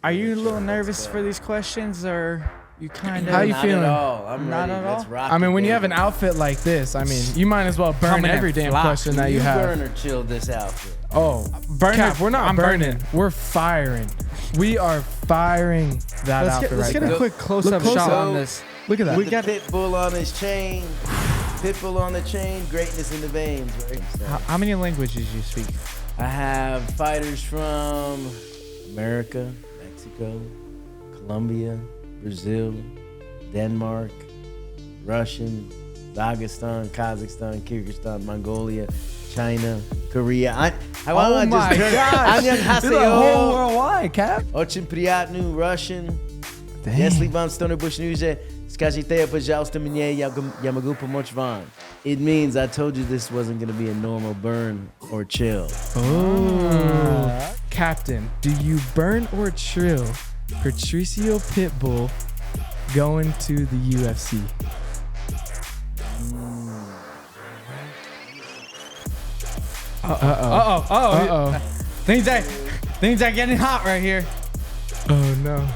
Are you a little nervous for these questions, or you kind of? How you feeling? Not at all. I'm Not ready. at all? Let's rock I mean, it, when you baby. have an outfit like this, I mean, you might as well burn Coming in every damn fly. question that you You have. burn or chill this outfit. Oh, Burn Cap, it. we're not I'm burning. We're firing. We are firing that outfit Let's right get now. a quick close-up close shot up. on this. Look at that. We The got- Pitbull on his chain. Pitbull on the chain. Greatness in the veins. Right? So, How many languages you speak? I have fighters from America, Mexico, Colombia, Brazil, Denmark, Russian, Dagestan, Kazakhstan, Kyrgyzstan, Mongolia, China, Korea. Oh my gosh. You're the whole worldwide, Cap. Очень приятную Russian. Dang. Если вам что-нибудь нужно, скажите, пожалуйста, мне, я могу помочь вам. It means I told you this wasn't going to be a normal burn or chill. Oh. Captain, do you burn or chill Patricio Pitbull going to the UFC? Uh-oh. Things are getting hot right here. Oh, no.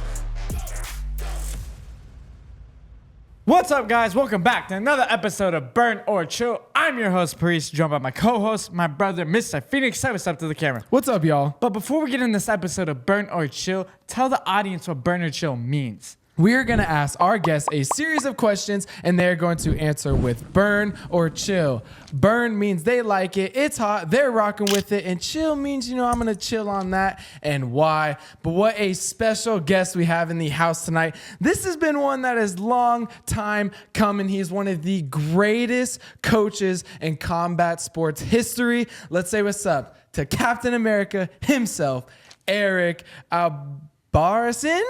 What's up, guys? Welcome back to another episode of Burn or Chill. I'm your host, Patricio, joined by my co-host, my brother, Mr. Phoenix. Say what's up to the camera. What's up, y'all? But before we get in this episode of Burn or Chill, tell the audience what Burn or Chill means. We're going to ask our guests a series of questions, and they're going to answer with burn or chill. Burn means they like it, it's hot, they're rocking with it, and chill means, I'm going to chill on that and why. But what a special guest we have in the house tonight. This has been one that is long time coming. He's one of the greatest coaches in combat sports history. Let's say what's up to Captain America himself, Eric Albarracin.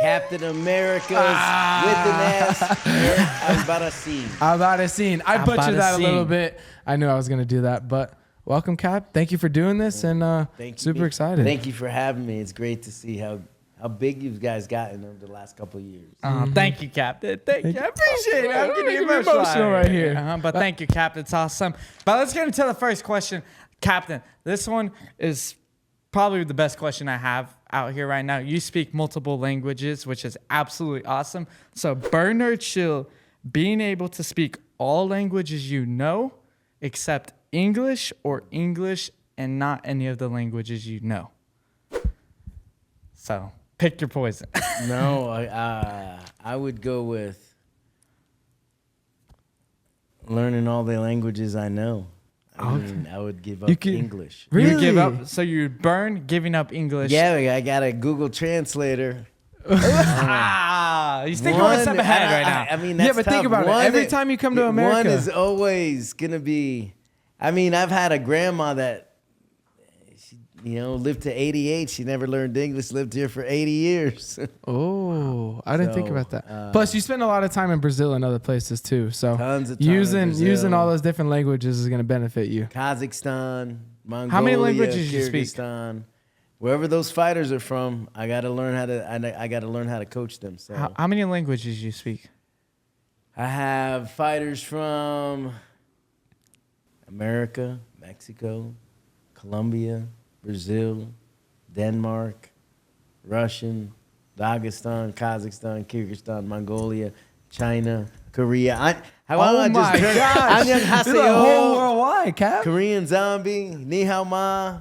Captain America's with an S. Albarracin. I butchered that a little bit. I knew I was going to do that, but welcome, Cap. Thank you for doing this, and super excited. Thank you for having me. It's great to see how big you guys gotten over the last couple of years. Thank you, Captain. Thank you. I appreciate it. I'm getting emotional right here. But thank you, Captain. It's awesome. But let's get into the first question. Captain, this one is probably the best question I have out here right now. You speak multiple languages, which is absolutely awesome. So burn or chill, being able to speak all languages you know, except English, or English and not any of the languages you know. So pick your poison. No, I would go with learning all the languages I know. I mean, I would give up English. Really? You give up, so you burn giving up English. Yeah, I got a Google Translator. He's thinking one step ahead right now. I mean, that's but tough. think about it. Every time you come to America, one is always gonna be. I mean, I've had a grandma that, lived to 88. She never learned English. Lived here for 80 years. Oh, I didn't think So, about that. Plus, you spend a lot of time in Brazil and other places too. So Tons of time in using Brazil. all those different languages is going to benefit you. Kazakhstan, Mongolia, How many languages you speak? Kyrgyzstan. Wherever those fighters are from, I got to learn how to coach them. So How many languages you speak? I have fighters from America, Mexico, Colombia, Brazil, Denmark, Russian, Dagestan, Kazakhstan, Kyrgyzstan, Mongolia, China, Korea. Oh my gosh! You're the whole worldwide, Cap. Korean zombie, ni hao ma,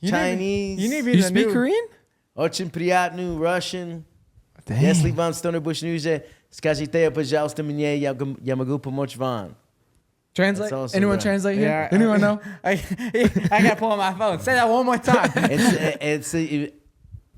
Chinese. You speak Korean? Очень приятную Russian. Dang. Если вам что-нибудь нужно, скажите, пожалуйста, мне, я могу помочь вам. Translate? That's also Anyone right. translate here? Yeah, Anyone know? I got to pull on my phone. Say that one more time.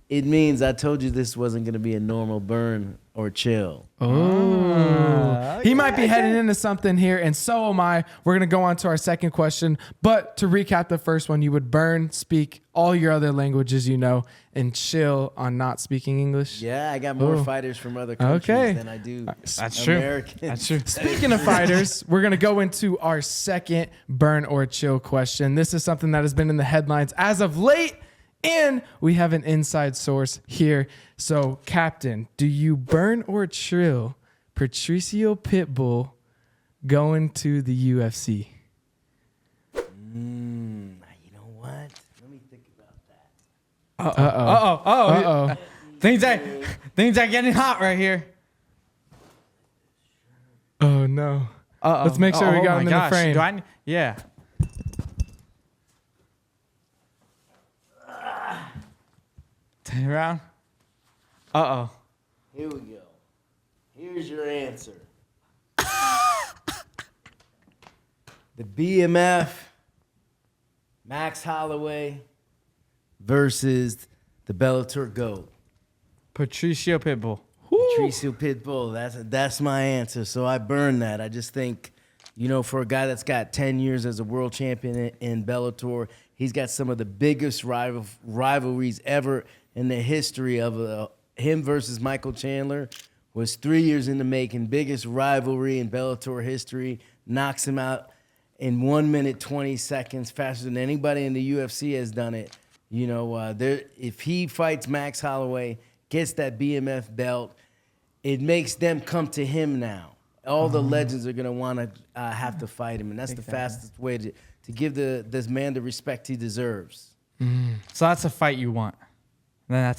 It means I told you this wasn't going to be a normal burn or chill. Oh. He might be heading into something here, and so am I. We're going to go on to our second question. But to recap the first one, you would burn, speak all your other languages you know, and chill on not speaking English. Yeah, I got more Ooh. fighters from other countries Okay. than I do That's true. Americans. That's true. Speaking of fighters, we're going to go into our second burn or chill question. This is something that has been in the headlines as of late, and we have an inside source here. So, Captain, do you burn or chill Patricio Pitbull going to the UFC? You know what? Let me think about that. Uh-oh. Things are getting hot right here. Oh, no. Uh-oh. Let's make sure we got him in the frame. Yeah. Turn it around. Uh-oh. Here we go. Here's your answer. The BMF, Max Holloway versus the Bellator GOAT. Patricio Pitbull. Patricio Pitbull. That's my answer. So I burned that. I just think, for a guy that's got 10 years as a world champion in Bellator, he's got some of the biggest rivalries ever in the history of him versus Michael Chandler. Was 3 years in the making, biggest rivalry in Bellator history. Knocks him out in 1 minute 20 seconds, faster than anybody in the UFC has done it. If he fights Max Holloway, gets that BMF belt, it makes them come to him now. All the legends are going to want to have to fight him, and that's the fastest way to give this man the respect he deserves. So that's a fight you want. Then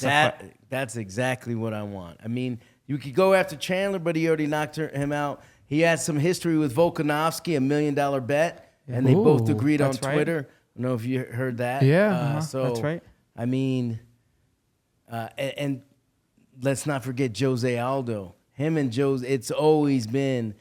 That's exactly what I want. I mean, you could go after Chandler, but he already knocked him out. He had some history with Volkanovski, $1 million bet, and they both agreed on Twitter. I don't know if you heard that. Yeah, So that's right. I mean, and let's not forget Jose Aldo. Him and Jose, it's always been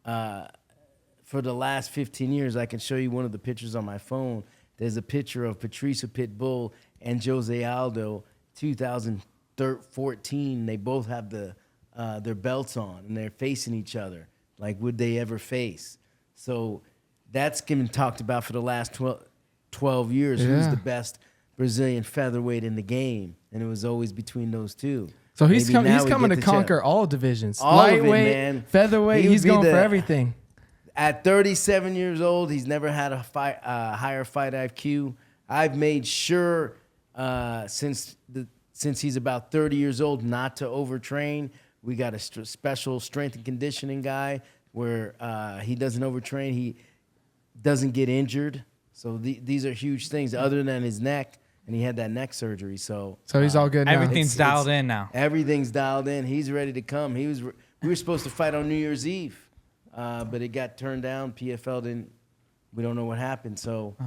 for the last 15 years. I can show you one of the pictures on my phone. There's a picture of Patricio Pitbull and Jose Aldo, 2014. They both have their belts on, and they're facing each other. Like, would they ever face? So that's been talked about for the last 12 years. Yeah. Who's the best Brazilian featherweight in the game? And it was always between those two. So he's Maybe now coming we to get the conquer chance. all divisions. All of it, Lightweight, man. featherweight, He would he's be going for everything. At 37 years old, he's never had a higher fight IQ. I've made sure since he's about 30 years old not to overtrain. We got a special strength and conditioning guy where he doesn't overtrain. He doesn't get injured. So these are huge things other than his neck, and he had that neck surgery. So he's all good now. Everything's dialed in now. Everything's dialed in. He's ready to come. We were supposed to fight on New Year's Eve, but it got turned down. PFL didn't. We don't know what happened. So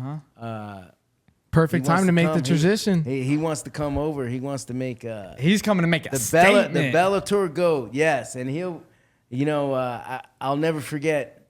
Perfect time to make the transition. He wants to come over. He wants to make He's coming to make a statement. The Bellator GOAT, yes. And I'll never forget.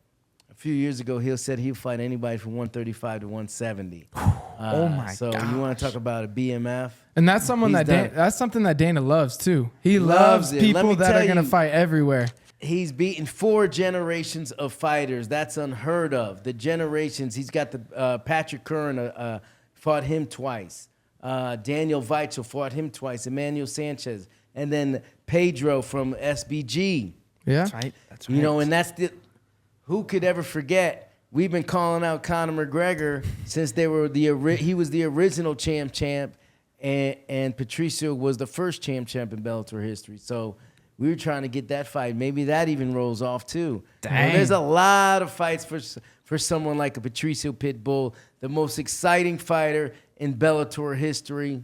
A few years ago, he said he'll fight anybody from 135 to 170. Oh my So gosh. you want to talk about a BMF? And that's something He's that's something that Dana loves too. He Loves loves it. Let me people that tell are going to you. fight everywhere. He's beaten 4 generations of fighters. That's unheard of. The generations. He's got the Patrick Curran fought him twice. Daniel Weichel fought him twice. Emmanuel Sanchez, and then Pedro from SBG. Yeah. That's right. That's right. And that's who could ever forget? We've been calling out Conor McGregor since he was the original champ, and Patricio was the first champ in Bellator history. So we were trying to get that fight. Maybe that even rolls off too. Dang. There's a lot of fights for someone like a Patricio Pitbull, the most exciting fighter in Bellator history.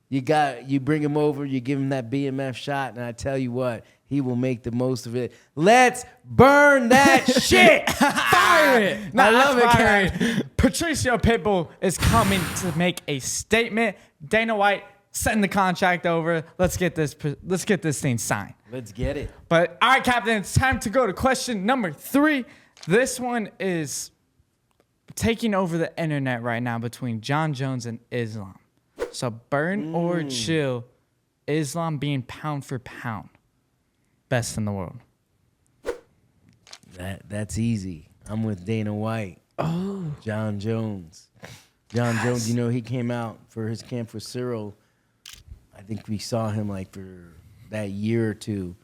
You bring him over, you give him that BMF shot, and I tell you what, he will make the most of it. Let's burn that shit. Fire it. I love it, Carrie. Patricio Pitbull is coming to make a statement. Dana White, send the contract over. Let's get this thing signed. Let's get it. But all right, Captain, it's time to go to question number 3. This one is taking over the internet right now between John Jones and Islam. So burn or chill, Islam being pound for pound best in the world. That's easy. I'm with Dana White. Oh. John Jones. John Jones, he came out for his camp for Cyril. I think we saw him for that year or two.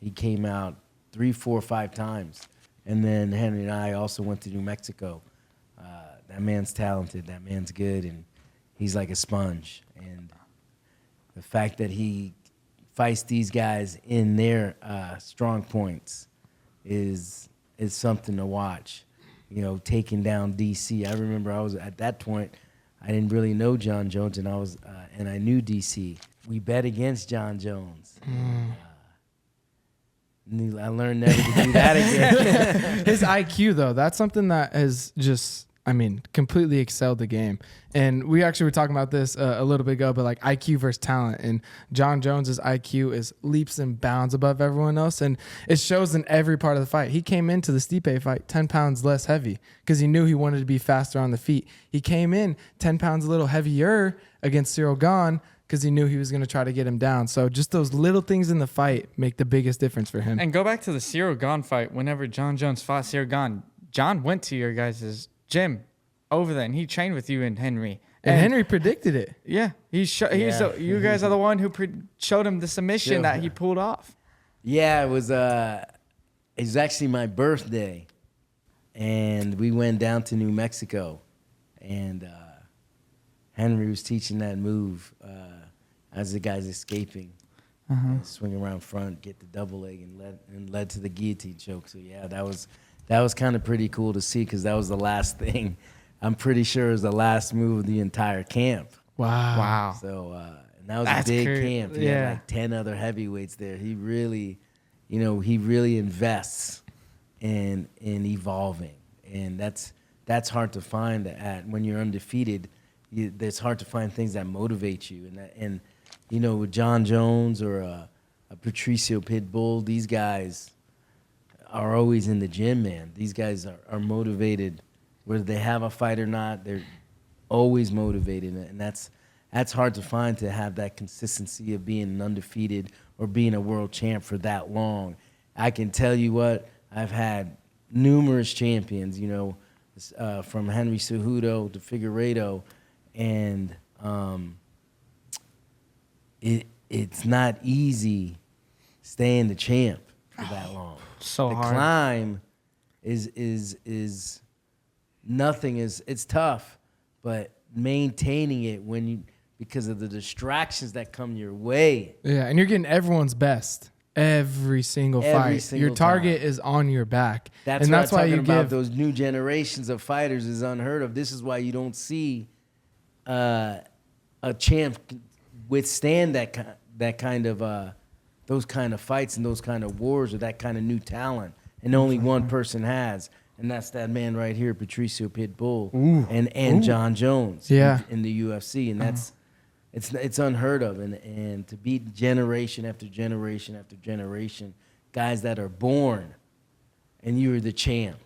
He came out 3, 4, 5 times. And then Henry and I also went to New Mexico. That man's talented. That man's good. And he's like a sponge. And the fact that he fights these guys in their strong points is something to watch. Taking down DC. I remember I was at that point, I didn't really know John Jones, and I knew DC. We bet against John Jones. I learned never to do that again. His IQ, though, that's something that has just, completely excelled the game. And we actually were talking about this a little bit ago, but like IQ versus talent. And John Jones's IQ is leaps and bounds above everyone else. And it shows in every part of the fight. He came into the Stipe fight 10 pounds less heavy because he knew he wanted to be faster on the feet. He came in 10 pounds a little heavier against Cyril Gane because he knew he was going to try to get him down. So just those little things in the fight make the biggest difference for him. And go back to the Cyril Gane fight. Whenever John Jones fought Cyril Gane, John went to your guys' gym over there, and he trained with you and Henry. And Henry predicted it. Yeah, you guys are the one who showed him the submission that he pulled off. Yeah, it was actually my birthday, and we went down to New Mexico, and Henry was teaching that move as the guy's escaping. Swing around front, get the double leg, and led to the guillotine choke. So yeah, that was kind of pretty cool to see because that was the last thing. I'm pretty sure it was the last move of the entire camp. Wow. So and that was a big camp. He had like 10 other heavyweights there. He really, invests in evolving, and that's hard to find when you're undefeated. It's hard to find things that motivate you, and with John Jones or a Patricio Pitbull, these guys are always in the gym, man. These guys are motivated, whether they have a fight or not. They're always motivated, and that's hard to find, to have that consistency of being undefeated or being a world champ for that long. I can tell you what, I've had numerous champions, from Henry Cejudo to Figueiredo, and it's not easy staying the champ for that long. So the hard. Climb is nothing. It's tough, but maintaining it because of the distractions that come your way. Yeah, and you're getting everyone's best every single fight. Your target is on your back. That's why you give those new generations of fighters is unheard of. This is why you don't see a champ withstand that kind of those kind of fights and those kind of wars or that kind of new talent, and only one person has, and that's that man right here, Patricio Pitbull, and John Jones, in the UFC, and that's it's unheard of, and to beat generation after generation after generation, guys that are born, and you were the champ.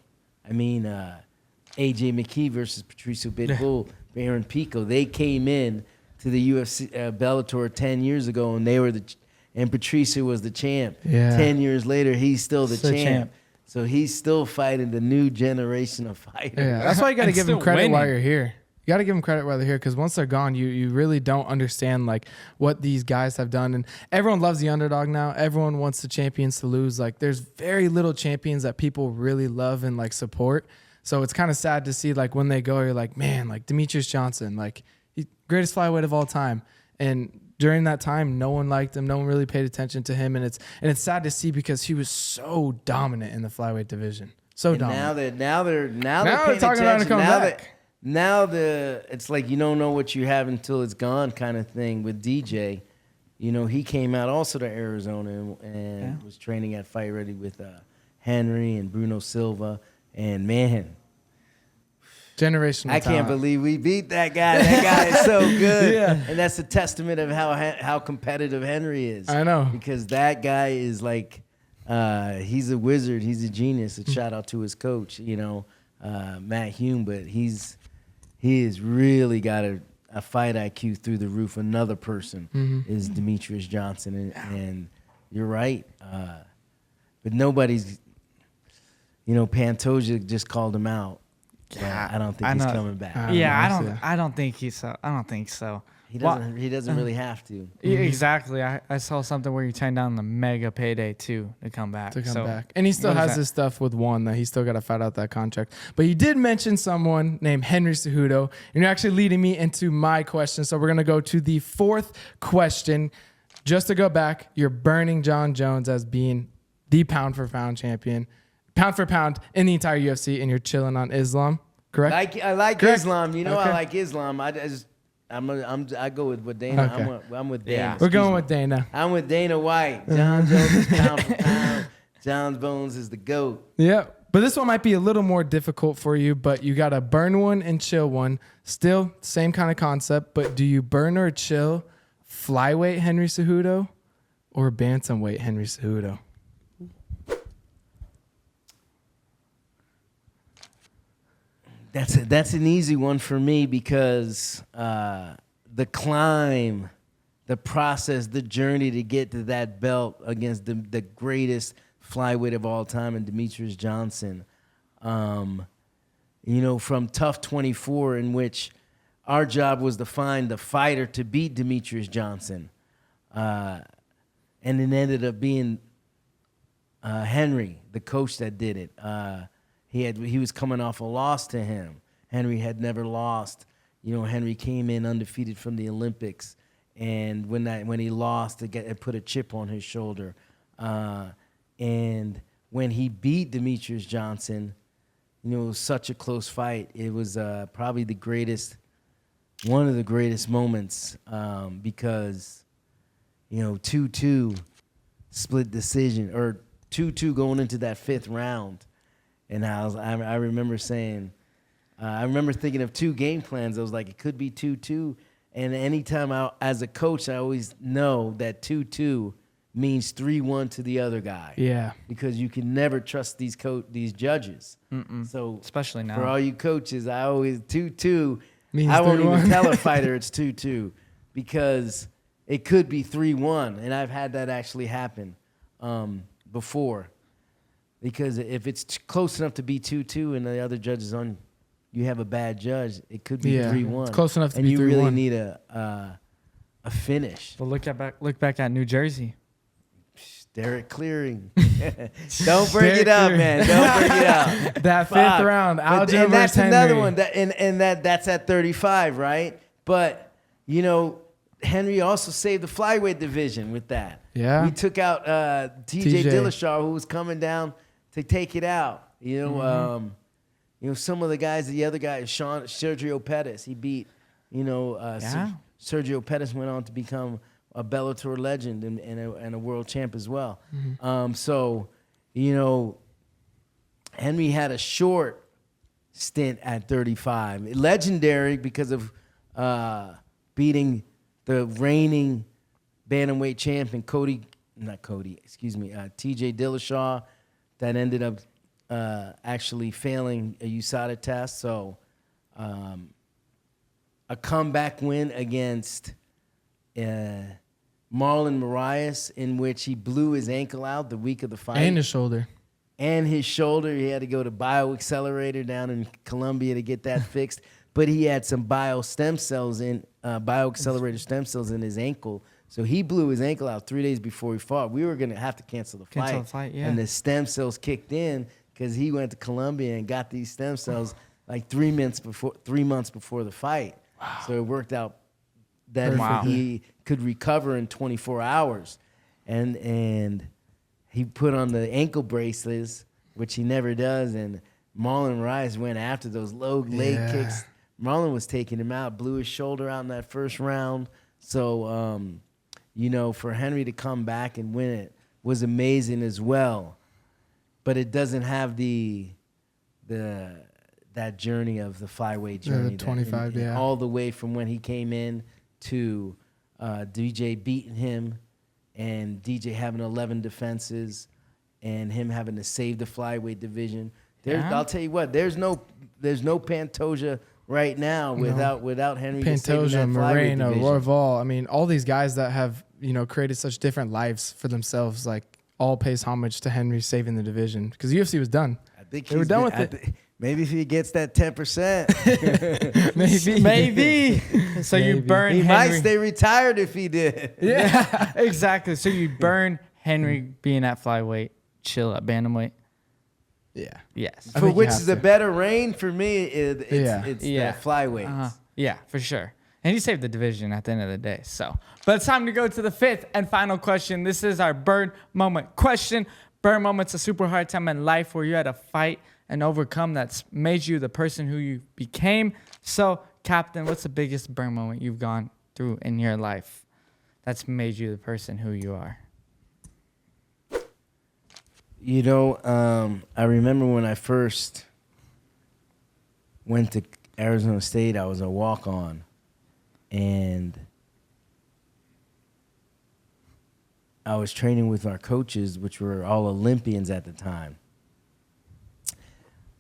I mean, AJ McKee versus Patricio Pitbull, Baron Pico, they came in to the UFC Bellator 10 years ago, and and Patricio was the champ. Yeah. 10 years later, he's still the champ. So he's still fighting the new generation of fighters. Yeah, that's why you got to give them credit winning. while you're here. You got to give them credit while they're here, because once they're gone, you really don't understand like what these guys have done. And everyone loves the underdog now. Everyone wants the champions to lose. Like, there's very little champions that people really love and like support. So it's kind of sad to see like when they go, you're like, man, like Demetrius Johnson, like greatest flyweight of all time. And during that time, no one liked him. No one really paid attention to him, and it's sad to see because he was so dominant in the flyweight division. So dominant. Now they're talking about him coming back. It's like you don't know what you have until it's gone kind of thing with DJ. He came out also to Arizona and was training at Fight Ready with Henry and Bruno Silva, and man, generational I can't talent. believe we beat that guy. That guy is so good. And that's a testament of how competitive Henry is. I know. Because that guy is like, he's a wizard. He's a genius. A shout out to his coach, Matt Hume. But he has really got a fight IQ through the roof. Another person is Demetrius Johnson. And you're right. But nobody's, Pantoja just called him out. Yeah, I don't think he's coming back. I don't think so. I don't think so. He doesn't really have to. Yeah, exactly. I saw something where you turned down the mega payday too to come back. And he still has this stuff with one that he's still got to fight out that contract. But you did mention someone named Henry Cejudo, and you're actually leading me into my question. So we're gonna go to the fourth question. Just to go back, you're burning John Jones as being the pound for pound champion, pound for pound in the entire UFC, and you're chilling on Islam. Correct? I like Correct. Islam. You know, Okay. I like Islam. I go with Dana. Okay. I'm with Dana. Yeah. We're Excuse going me. with Dana. I'm with Dana White. John Jones is pound for pound. John Bones is the GOAT. Yeah. But this one might be a little more difficult for you, but you got a burn one and chill one. Still, same kind of concept, but do you burn or chill flyweight Henry Cejudo or bantamweight Henry Cejudo? That's an easy one for me because the climb, the process, the journey to get to that belt against the greatest flyweight of all time and Demetrius Johnson. You know, from Tough 24, in which our job was to find the fighter to beat Demetrius Johnson. And it ended up being Henry, the coach that did it. He was coming off a loss to him. Henry had never lost. You know, Henry came in undefeated from the Olympics, and when he lost, it put a chip on his shoulder. And when he beat Demetrius Johnson, you know, it was such a close fight. It was probably one of the greatest moments because, you know, 2-2 split decision, or 2-2 going into that fifth round. And I remember saying, I remember thinking of two game plans. I was like, it could be 2-2. And anytime as a coach, I always know that 2-2 means 3-1 to the other guy. Yeah. Because you can never trust these judges. So Especially now. for all you coaches, I always 2-2. Means I won't 3-1. even tell a fighter it's 2-2 because it could be 3-1, and I've had that actually happen before. Because if it's close enough to be 2-2 and the other judge is on, you have a bad judge, it could be 3-1. It's close enough to and be you really 3-1. need a finish. But look back at New Jersey. Derek Clearing. Don't bring it up, man. Don't bring it up. That fifth round, Aljo and that's versus another Henry. one. That's at 35, right? But, you know, Henry also saved the flyweight division with that. Yeah. We took out TJ Dillashaw, who was coming down to take it out. You know, some of the guys, the other guy, Sergio Pettis, he beat, you know, Sergio Pettis went on to become a Bellator legend and a world champ as well. So, you know, Henry had a short stint at 35. Legendary because of beating the reigning bantamweight champion, TJ Dillashaw, that ended up actually failing a USADA test. So a comeback win against Marlon Moraes, in which he blew his ankle out the week of the fight. And his shoulder. And his shoulder. He had to go to BioAccelerator down in Colombia to get that fixed. But he had some BioAccelerator stem cells in his ankle. So he blew his ankle out 3 days before he fought. We were going to have to cancel the fight. Yeah. And the stem cells kicked in because he went to Colombia and got these stem cells like 3 months before the fight. Wow. So it worked out that he could recover in 24 hours. And he put on the ankle bracelets, which he never does. And Marlon Moraes went after those low leg kicks. Marlon was taking him out, blew his shoulder out in that first round. So, you know, for Henry to come back and win it was amazing as well. But it doesn't have that journey of the flyweight journey. The 25, all the way from when he came in to DJ beating him and DJ having 11 defenses and him having to save the flyweight division. I'll tell you what, there's no Pantoja right now without Henry. Pantoja, Moreno, Royval. I mean, all these guys that have, you know, created such different lives for themselves, like, all pays homage to Henry saving the division because UFC was done. I think they were done with it. Maybe if he gets that 10%. Maybe. So you burn He Henry. might stay retired if he did. Yeah, exactly. So you burn Henry being at flyweight, chill at bantamweight. Yeah. Yes. For which is a better reign for me, it's the flyweight. Yeah, for sure. And he saved the division at the end of the day. So, but it's time to go to the fifth and final question. This is our burn moment question. Burn moment's a super hard time in life where you're at a fight and overcome that's made you the person who you became. So, Captain, what's the biggest burn moment you've gone through in your life that's made you the person who you are? You know, I remember when I first went to Arizona State, I was a walk-on, and I was training with our coaches, which were all Olympians at the time.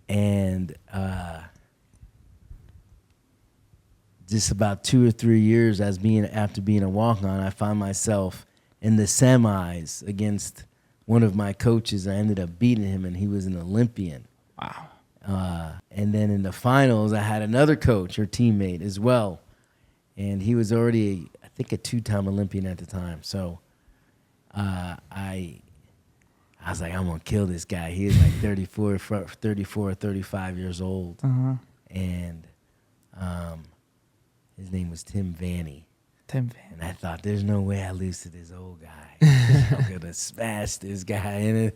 And just about 2 or 3 years after being a walk-on, I found myself in the semis against one of my coaches. I ended up beating him, and he was an Olympian. Wow. And then in the finals, I had another coach or teammate as well. And he was already, I think, a 2-time Olympian at the time. So I was like, I'm going to kill this guy. He was like 34 or 35 years old. Uh-huh. And his name was Tim Vanny. Tim Vanny. And I thought, there's no way I lose to this old guy. I'm going to smash this guy. And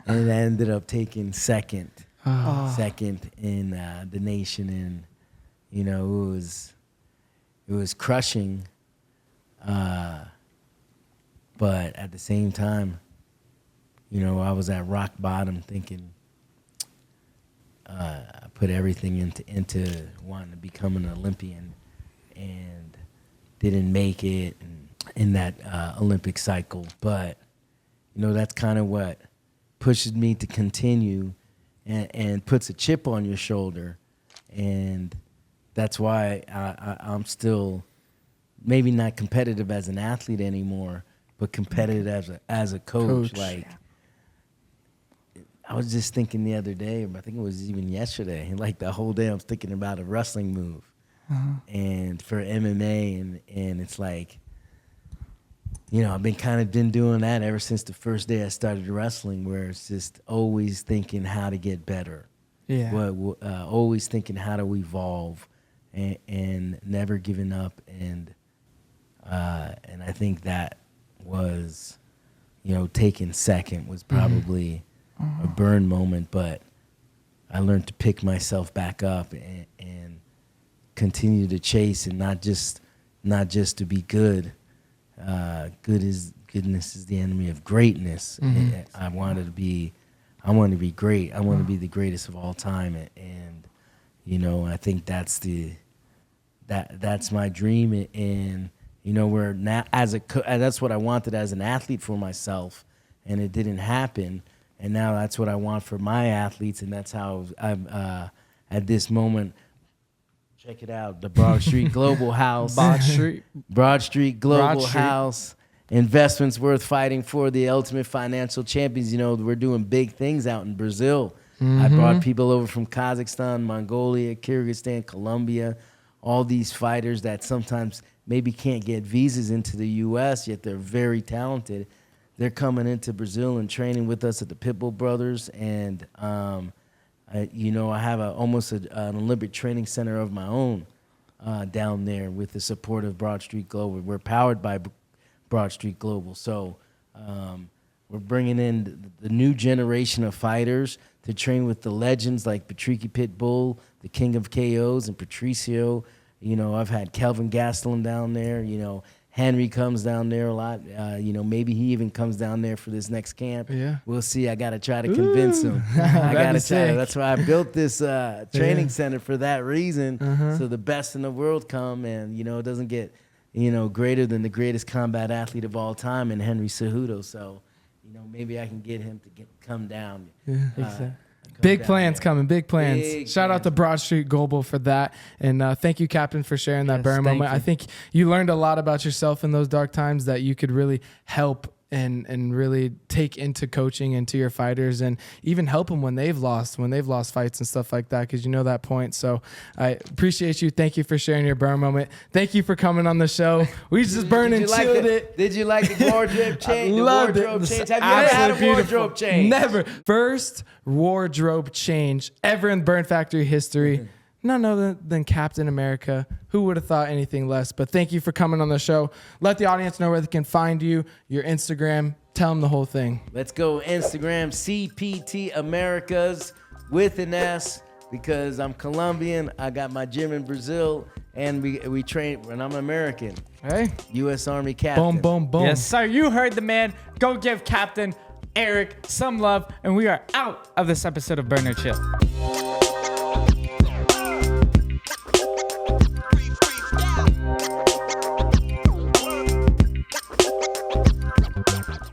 I ended up taking second in the nation. And, you know, it was crushing. But at the same time, you know, I was at rock bottom thinking I put everything into wanting to become an Olympian and didn't make it in that Olympic cycle. But, you know, that's kind of what pushes me to continue and puts a chip on your shoulder. And that's why I'm still maybe not competitive as an athlete anymore, but competitive as a coach. Like, I was just thinking the other day, I think it was even yesterday, like the whole day I was thinking about a wrestling move. Uh-huh. And for MMA, and it's like, you know, I've been doing that ever since the first day I started wrestling, where it's just always thinking how to get better. Yeah. Always thinking how to evolve and never giving up. And I think that was, you know, taking second was probably a burn moment, but I learned to pick myself back up and continue to chase, and not just to be good. Goodness is the enemy of greatness. And I wanted to be great. I want to be the greatest of all time, and you know, I think that's my dream. And you know, where now that's what I wanted as an athlete for myself, and it didn't happen. And now that's what I want for my athletes, and that's how I'm at this moment. Check it out, the Broad Street Global House. Broad Street Global House. Investments worth fighting for, the ultimate financial champions. You know, we're doing big things out in Brazil. I brought people over from Kazakhstan, Mongolia, Kyrgyzstan, Colombia, all these fighters that sometimes maybe can't get visas into the U.S., yet they're very talented. They're coming into Brazil and training with us at the Pitbull Brothers. And, you know, I have almost an Olympic training center of my own down there with the support of Broad Street Global. We're powered by Broad Street Global. So we're bringing in the new generation of fighters to train with the legends like Patricio Pitbull, the king of KOs, and Patricio. You know, I've had Kelvin Gastelum down there. You know, Henry comes down there a lot. You know, maybe he even comes down there for this next camp. Yeah, we'll see. I got to try to convince him. I got to try. That's why I built this training center for that reason. So the best in the world come, and you know, it doesn't get, you know, greater than the greatest combat athlete of all time, and Henry Cejudos. So, you know, maybe I can get him to come down. Yeah, exactly. Big plans coming, big plans. Shout out to Broad Street Global for that. And thank you, Captain, for sharing that burn moment. I think you learned a lot about yourself in those dark times that you could really help and really take into coaching and to your fighters, and even help them when they've lost fights and stuff like that, because you know that point. So I appreciate you. Thank you for sharing your burn moment. Thank you for coming on the show. We just burned and chilled it. Did you like the wardrobe change? Loved it. Have you ever had a wardrobe change? Never. First wardrobe change ever in Burn Factory history. None other than Captain America. Who would have thought anything less? But thank you for coming on the show. Let the audience know where they can find you, your Instagram. Tell them the whole thing. Let's go Instagram, CPT Americas. with an S because I'm Colombian. I got my gym in Brazil, and we train, and I'm American. Hey, U.S. Army captain. boom, boom, boom. Yes, sir. You heard the man. Go give Captain Eric some love, and we are out of this episode of Burn or Chill.